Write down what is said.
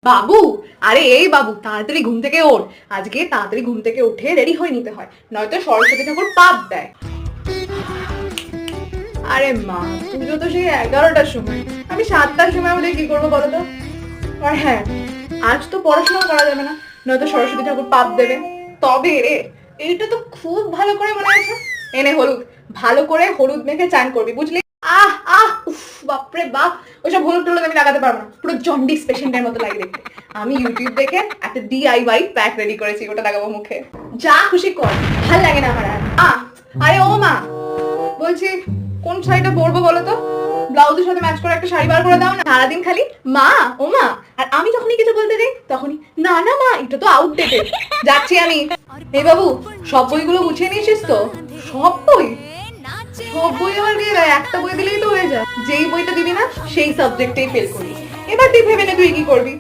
বাবু, আরে এই বাবু, তাড়াতাড়ি ঘুম থেকে ওঠ। আজকে তাড়াতাড়ি ঘুম থেকে উঠে রেডি হয়ে নিতে হয়, নয়তো সরস্বতী ঠাকুর পাপ দেয়। আরে মা, পুজো তো সেই 11টার সময়, আমি 7টার সময় উঠে কি করবো বলো তো? আর হ্যাঁ, আজ তো পড়াশোনা করা যাবে না, নয়তো সরস্বতী ঠাকুর পাপ দেবে। তবে রে, এইটা তো খুব ভালো করে মনে আছে। এনে হলুদ, ভালো করে হলুদ মেখে চান করবি, বুঝলি? আহ আহ উফ, বাপরে বাপ, ওইসব হলুদ টলুদ আমি লাগাতে পারবো না, পুরো জন্ডিস পেশেন্টের মতো লাগে দেখতে। আমি ইউটিউব দেখে একটা DIY প্যাক রেডি করেছি, ওটা লাগাবো মুখে। যা খুশি কর, ভাল লাগে না আমার আর। আরে ও মা, বলছি কোন শাড়িটা পরবো বলো তো? ব্লাউজের সাথে ম্যাচ করে একটা শাড়ি বার করে দাও না। সারাদিন খালি মা ও মা, আর আমি যখনই কিছু বলতে যাই তখনই না না মা, এটা তো আউটডেটেড। যাচ্ছি আমি। এই বাবু, সব বইগুলো গুছিয়ে নিয়েছিস তো? সব বই? সব বই আমার দিয়ে দেয়, একটা বই দিলেই তো হয়ে যায়। যেই বইটা দিবি না সেই সাবজেক্টেই ফেল করি। এবার তুই ভেবে নে তুই কি করবি।